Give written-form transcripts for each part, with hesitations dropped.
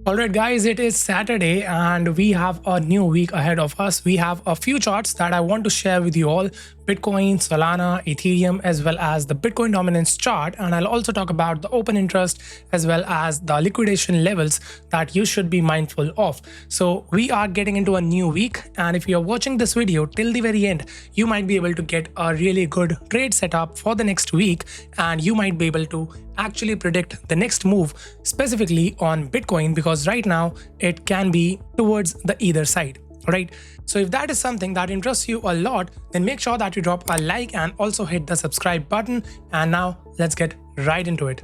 Alright guys, it is Saturday and we have a new week ahead of us. We have a few charts that I want to share with you all. Bitcoin, Solana, Ethereum, as well as the Bitcoin dominance chart, and I'll also talk about the open interest as well as the liquidation levels that you should be mindful of. So we are getting into a new week, and if you're watching this video till the very end, you might be able to get a really good trade setup for the next week, and you might be able to actually predict the next move specifically on Bitcoin, because right now it can be towards the either side. Alright, so if that is something that interests you a lot, then make sure that you drop a like and also hit the subscribe button. And now let's get right into it.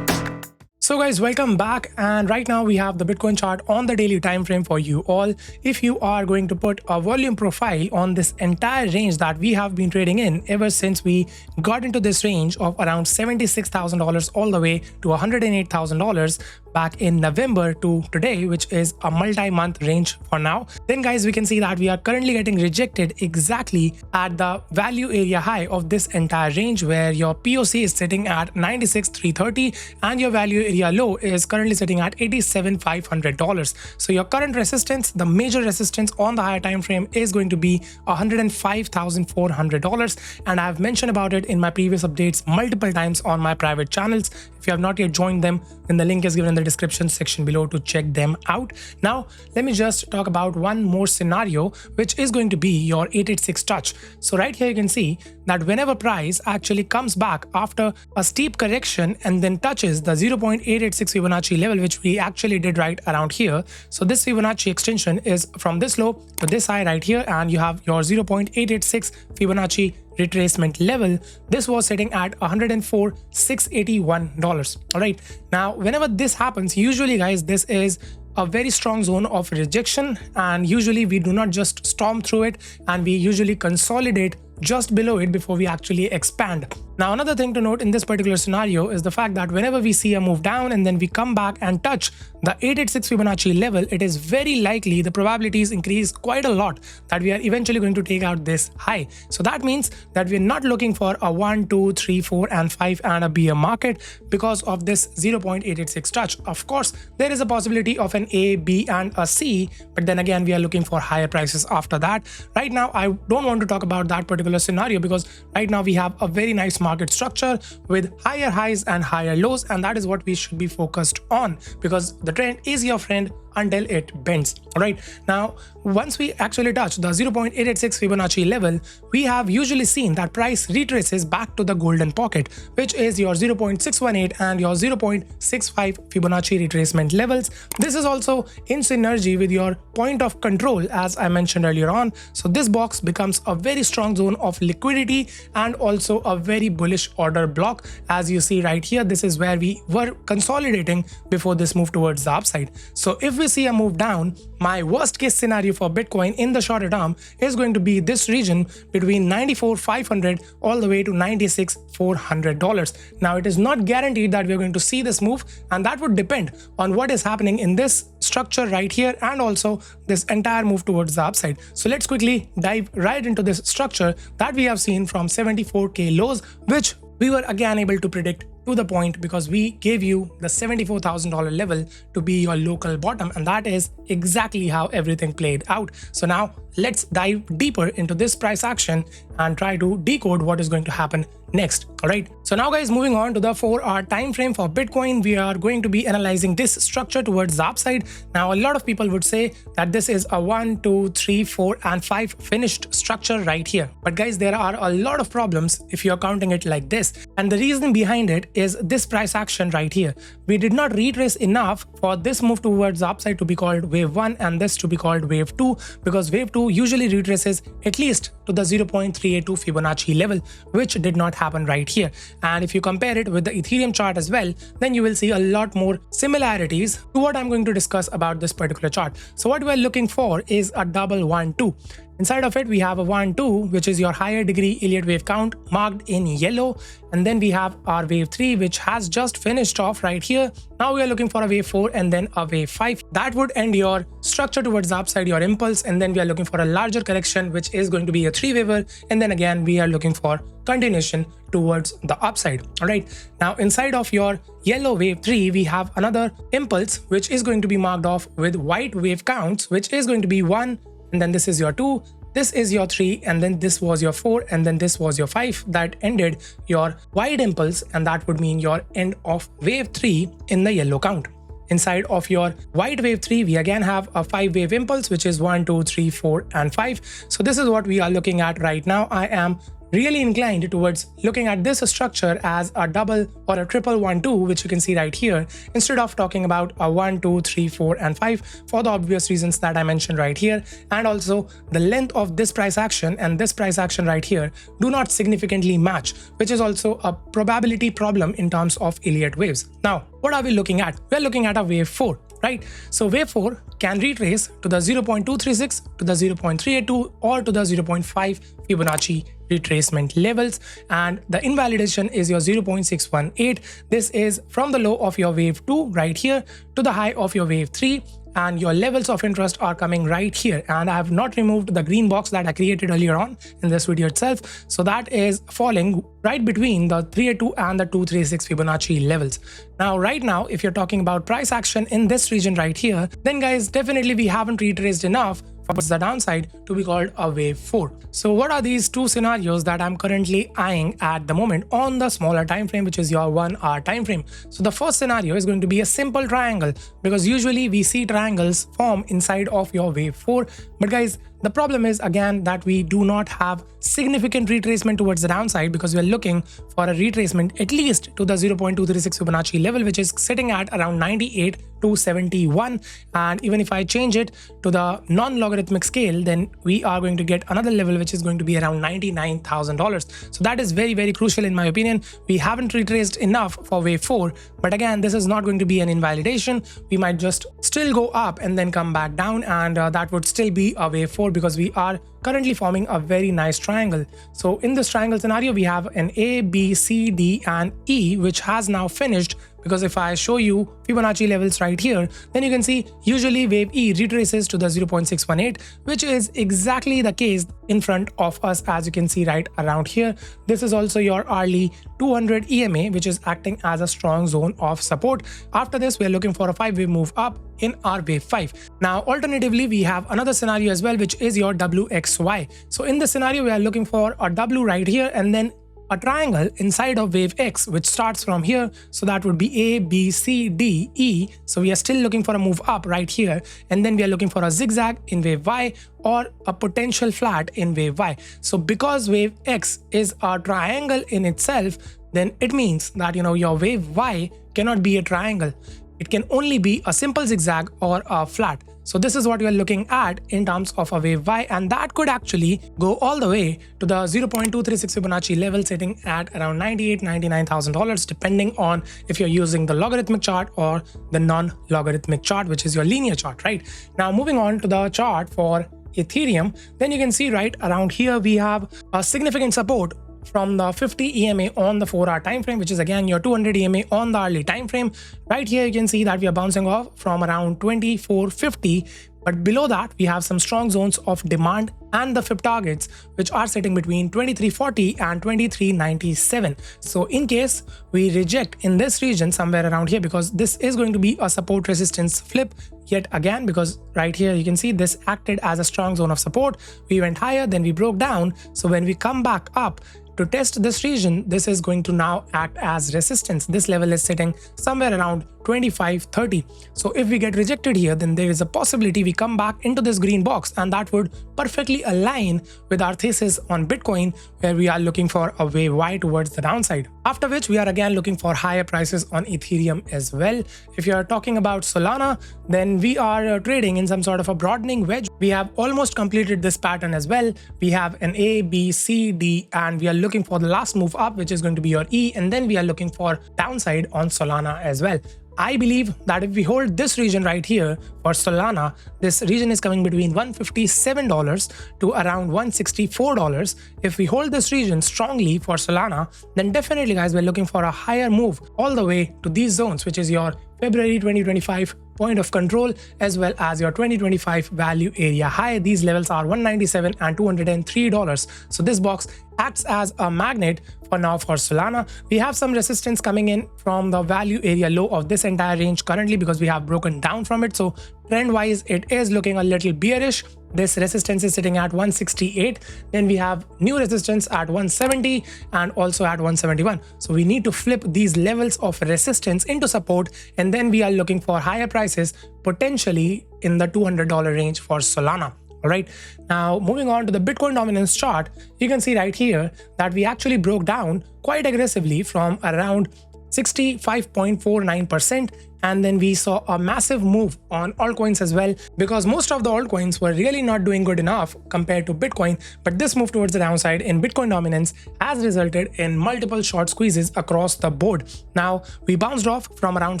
So guys, welcome back, and right now we have the Bitcoin chart on the daily time frame for you all. If you are going to put a volume profile on this entire range that we have been trading in ever since we got into this range of around $76,000 all the way to $108,000 back in November to today, which is a multi-month range for now, then guys, we can see that we are currently getting rejected exactly at the value area high of this entire range, where your POC is sitting at 96,330 and your value area low is currently sitting at $87,500. So your current resistance, the major resistance on the higher time frame, is going to be $105,400, and I have mentioned about it in my previous updates multiple times on my private channels. If you have not yet joined them, then the link is given in the description section below to check them out. Now let me just talk about one more scenario, which is going to be your 886 touch. So right here you can see that whenever price actually comes back after a steep correction and then touches the 0.886 Fibonacci level, which we actually did right around here. So this Fibonacci extension is from this low to this high right here, and you have your 0.886 Fibonacci retracement level. This was sitting at $104,681. All right, now whenever this happens, usually guys, this is a very strong zone of rejection, and usually we do not just storm through it, and we usually consolidate just below it before we actually expand. Now another thing to note in this particular scenario is the fact that whenever we see a move down and then we come back and touch the 886 Fibonacci level, it is very likely, the probabilities increase quite a lot, that we are eventually going to take out this high. So that means that we're not looking for a 1, 2, 3, 4 and 5 and a bear market because of this 0.886 touch. Of course, there is a possibility of an A, B and a C, but then again we are looking for higher prices after that. Right now I don't want to talk about that particular scenario, because right now we have a very nice market structure with higher highs and higher lows, and that is what we should be focused on, because the trend is your friend until it bends. All right, now once we actually touch the 0.886 Fibonacci level, we have usually seen that price retraces back to the golden pocket, which is your 0.618 and your 0.65 Fibonacci retracement levels. This is also in synergy with your point of control, as I mentioned earlier on. So this box becomes a very strong zone of liquidity and also a very bullish order block. As you see right here, this is where we were consolidating before this move towards the upside. So if we see a move down, my worst case scenario for Bitcoin in the shorter term is going to be this region between $94,500 all the way to $96,400. Now it is not guaranteed that we are going to see this move, and that would depend on what is happening in this structure right here and also this entire move towards the upside. So let's quickly dive right into this structure that we have seen from 74K lows, which we were again able to predict to the point, because we gave you the $74,000 level to be your local bottom, and that is exactly how everything played out. So now let's dive deeper into this price action and try to decode what is going to happen next. All right, so now guys, moving on to the 4-hour time frame for Bitcoin, we are going to be analyzing this structure towards the upside. Now a lot of people would say that this is a 1, 2, 3, 4 and 5 finished structure right here, but guys, there are a lot of problems if you are counting it like this, and the reason behind it is this price action right here. We did not retrace enough for this move towards the upside to be called wave 1 and this to be called wave 2, because wave 2 usually retraces at least to the 0.382 Fibonacci level, which did not happen right here. And if you compare it with the Ethereum chart as well, then you will see a lot more similarities to what I'm going to discuss about this particular chart. So what we're looking for is a double 1-2. Inside of it, we have a 1, 2, which is your higher degree Elliott wave count marked in yellow. And then we have our wave 3, which has just finished off right here. Now we are looking for a wave 4 and then a wave 5. That would end your structure towards the upside, your impulse. And then we are looking for a larger correction, which is going to be a 3-waver. And then again, we are looking for continuation towards the upside. All right. Now, inside of your yellow wave 3, we have another impulse, which is going to be marked off with white wave counts, which is going to be 1. And then this is your 2, this is your 3, and then this was your 4, and then this was your 5. That ended your white impulse, and that would mean your end of wave 3 in the yellow count. Inside of your white wave 3, we again have a 5-wave impulse, which is 1, 2, 3, 4, and 5. So this is what we are looking at right now. I am really inclined towards looking at this structure as a double or a triple 1, 2, which you can see right here, instead of talking about a 1, 2, 3, 4, and 5 for the obvious reasons that I mentioned right here. And also the length of this price action and this price action right here do not significantly match, which is also a probability problem in terms of Elliott waves. Now, what are we looking at? We're looking at a wave 4. Right? So wave 4 can retrace to the 0.236, to the 0.382, or to the 0.5 Fibonacci retracement levels, and the invalidation is your 0.618. This is from the low of your wave 2 right here to the high of your wave 3, and your levels of interest are coming right here. And I have not removed the green box that I created earlier on in this video itself. So that is falling right between the 382 and the 236 Fibonacci levels. Now, right now, if you're talking about price action in this region right here, then guys, definitely we haven't retraced enough for the downside to be called a wave 4. So what are these two scenarios that I'm currently eyeing at the moment on the smaller time frame, which is your 1 hour time frame? So the first scenario is going to be a simple triangle, because usually we see triangles form inside of your wave 4. But guys, the problem is again that we do not have significant retracement towards the downside, because we are looking for a retracement at least to the 0.236 Fibonacci level, which is sitting at around 98 to 71. And even if I change it to the non-logarithmic scale, then we are going to get another level, which is going to be around $99,000. So that is very, very crucial in my opinion. We haven't retraced enough for wave 4, but again, this is not going to be an invalidation. We might just still go up and then come back down, and that would still be a wave 4, because we are currently forming a very nice triangle. So in this triangle scenario, we have an A, B, C, D, and E, which has now finished, because if I show you Fibonacci levels right here, then you can see usually wave E retraces to the 0.618, which is exactly the case in front of us, as you can see right around here. This is also your early 200 EMA, which is acting as a strong zone of support. After this, we are looking for a 5-wave move up in our wave 5. Now, alternatively, we have another scenario as well, which is your WXY. So in this scenario, we are looking for a W right here, and then a triangle inside of wave X, which starts from here. So that would be A, B, C, D, E. So we are still looking for a move up right here. And then we are looking for a zigzag in wave Y, or a potential flat in wave Y. So because wave X is a triangle in itself, then it means that, your wave Y cannot be a triangle. It can only be a simple zigzag or a flat. So this is what we are looking at in terms of a wave Y, and that could actually go all the way to the 0.236 Fibonacci level, sitting at around $99,000, depending on if you're using the logarithmic chart or the non-logarithmic chart, which is your linear chart, right? Now, moving on to the chart for Ethereum, then you can see right around here we have a significant support from the 50 EMA on the 4-hour time frame, which is again your 200 EMA on the hourly time frame. Right here you can see that we are bouncing off from around 2450, but below that we have some strong zones of demand and the FIB targets, which are sitting between 2340 and 2397. So in case we reject in this region somewhere around here, because this is going to be a support resistance flip yet again, because right here you can see this acted as a strong zone of support. We went higher, then we broke down. So when we come back up to test this region, this is going to now act as resistance. This level is sitting somewhere around 2530. So if we get rejected here, then there is a possibility we come back into this green box, and that would perfectly align with our thesis on Bitcoin, where we are looking for a wave Y towards the downside. After which we are again looking for higher prices on Ethereum as well. If you are talking about Solana, then we are trading in some sort of a broadening wedge. We have almost completed this pattern as well. We have an A, B, C, D, and we are looking for the last move up, which is going to be your E, and then we are looking for downside on Solana as well. I believe that if we hold this region right here for Solana, this region is coming between $157 to around $164. If we hold this region strongly for Solana, then definitely guys, we're looking for a higher move all the way to these zones, which is your February 2025 point of control as well as your 2025 value area high. These levels are $197 and $203. So this box acts as a magnet for now for Solana. We have some resistance coming in from the value area low of this entire range currently because we have broken down from it. So trend wise, it is looking a little bearish. This resistance is sitting at 168. Then we have new resistance at 170 and also at 171. So we need to flip these levels of resistance into support, and then we are looking for higher prices potentially in the $200 range for Solana. All right, now moving on to the Bitcoin dominance chart, you can see right here that we actually broke down quite aggressively from around 65.49%, and then we saw a massive move on altcoins as well, because most of the altcoins were really not doing good enough compared to Bitcoin. But this move towards the downside in Bitcoin dominance has resulted in multiple short squeezes across the board. Now we bounced off from around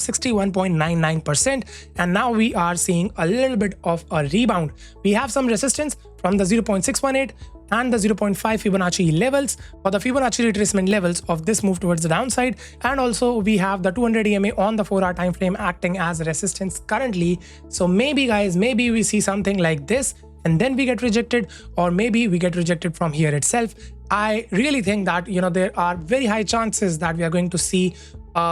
61.99%, and now we are seeing a little bit of a rebound. We have some resistance from the 0.618 and the 0.5 Fibonacci levels or the Fibonacci retracement levels of this move towards the downside, and also we have the 200 EMA on the 4-hour time frame acting as resistance currently. So maybe guys, maybe we see something like this and then we get rejected, or maybe we get rejected from here itself. I really think that there are very high chances that we are going to see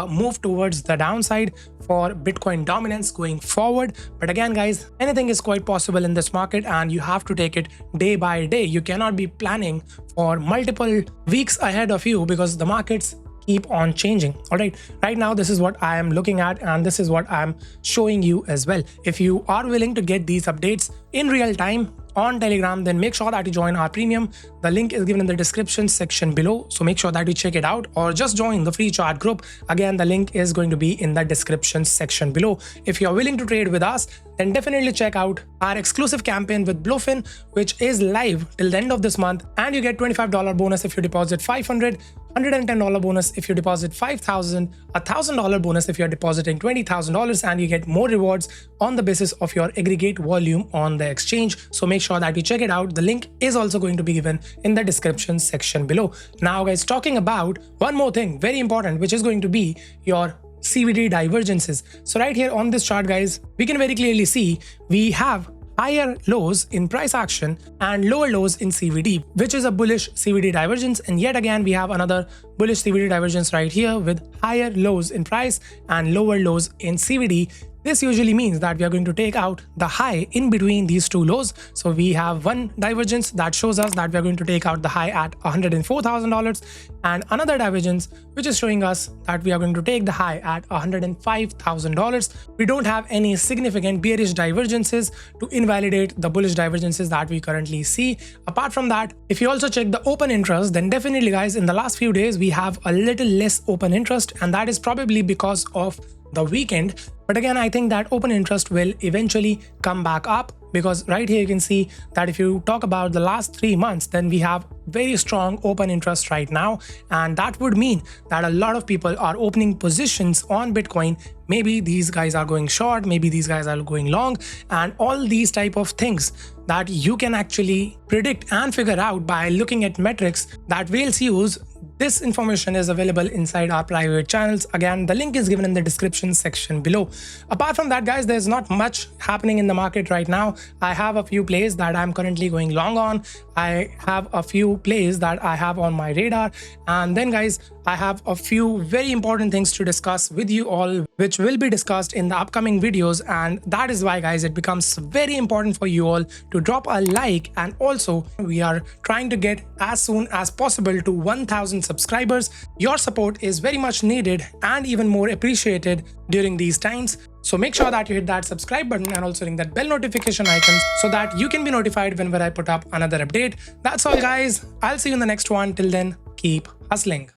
move towards the downside for Bitcoin dominance going forward. But again guys, anything is quite possible in this market and you have to take it day by day. You cannot be planning for multiple weeks ahead of you because the markets keep on changing. All right, right now this is what I am looking at and this is what I'm showing you as well. If you are willing to get these updates in real time on Telegram, then make sure that you join our premium. The link is given in the description section below, so make sure that you check it out, or just join the free chat group. Again, the link is going to be in the description section below. If you're willing to trade with us, then definitely check out our exclusive campaign with Blofin, which is live till the end of this month, and you get $25 bonus if you deposit 500, $110 bonus if you deposit 5,000, $1,000 bonus if you're depositing $20,000, and you get more rewards on the basis of your aggregate volume on the exchange. So make sure that you check it out. The link is also going to be given in the description section below. Now guys, talking about one more thing very important, which is going to be your CVD divergences. So right here on this chart guys, we can very clearly see we have higher lows in price action and lower lows in CVD, which is a bullish CVD divergence. And yet again, we have another bullish CVD divergence right here with higher lows in price and lower lows in CVD. This usually means that we are going to take out the high in between these two lows. So we have one divergence that shows us that we are going to take out the high at $104,000, and another divergence which is showing us that we are going to take the high at $105,000. We don't have any significant bearish divergences to invalidate the bullish divergences that we currently see. Apart from that, if you also check the open interest, then definitely guys, in the last few days we have a little less open interest, and that is probably because of the weekend. But again, I think that open interest will eventually come back up, because right here you can see that if you talk about the last 3 months, then we have very strong open interest right now, and that would mean that a lot of people are opening positions on Bitcoin. Maybe these guys are going short, maybe these guys are going long, and all these type of things that you can actually predict and figure out by looking at metrics that whales use. This information is available inside our private channels. Again, the link is given in the description section below. Apart from that guys, there's not much happening in the market right now. I have a few plays that I'm currently going long on. I have a few plays that I have on my radar, and then guys, I have a few very important things to discuss with you all, which will be discussed in the upcoming videos. And that is why guys, it becomes very important for you all to drop a like, and also we are trying to get as soon as possible to 1,000 subscribers. Your support is very much needed and even more appreciated during these times. So make sure that you hit that subscribe button and also ring that bell notification icon so that you can be notified whenever I put up another update. That's all guys. I'll see you in the next one. Till then, keep hustling.